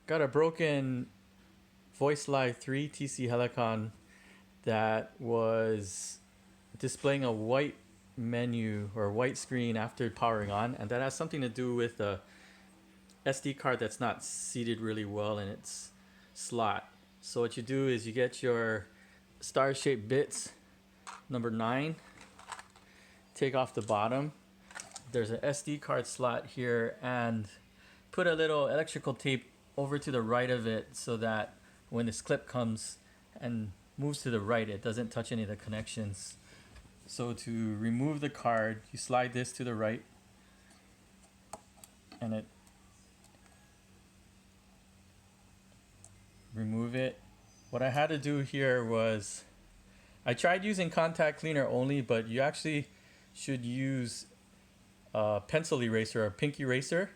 Got a broken Voicelive 3 TC Helicon that was displaying a white menu or white screen after powering on, and that has something to do with the SD card that's not seated really well in its slot. So what you do is you get your star-shaped bits, number 9, take off the bottom. There's an SD card slot here, and put a little electrical tape over to the right of it so that when this clip comes and moves to the right, it doesn't touch any of the connections. So to remove the card, you slide this to the right, and it remove it. What I had to do here was I tried using contact cleaner only, but you actually should use a pencil eraser or a pink eraser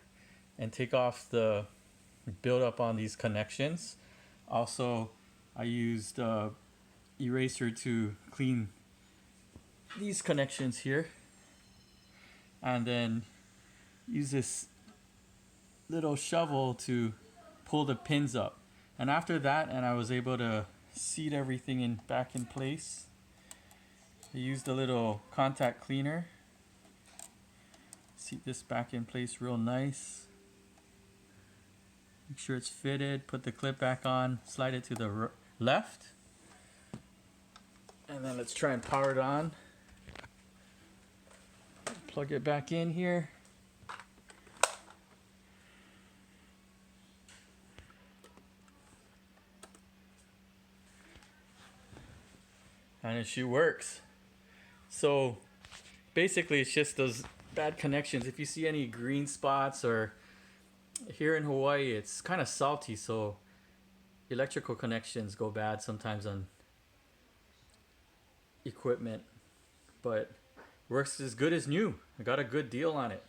and take off the buildup on these connections. Also, I used eraser to clean these connections here, and then use this little shovel to pull the pins up. And after that, and I was able to seat everything back in place. I used a little contact cleaner, seat this back in place real nice. Make sure it's fitted, put the clip back on, slide it to the left, and then let's try and power it on. Plug it back in here. And it shoe works. So basically it's just those bad connections. If you see any green spots, or here in Hawaii it's kind of salty, so electrical connections go bad sometimes on equipment, but works as good as new. I got a good deal on it.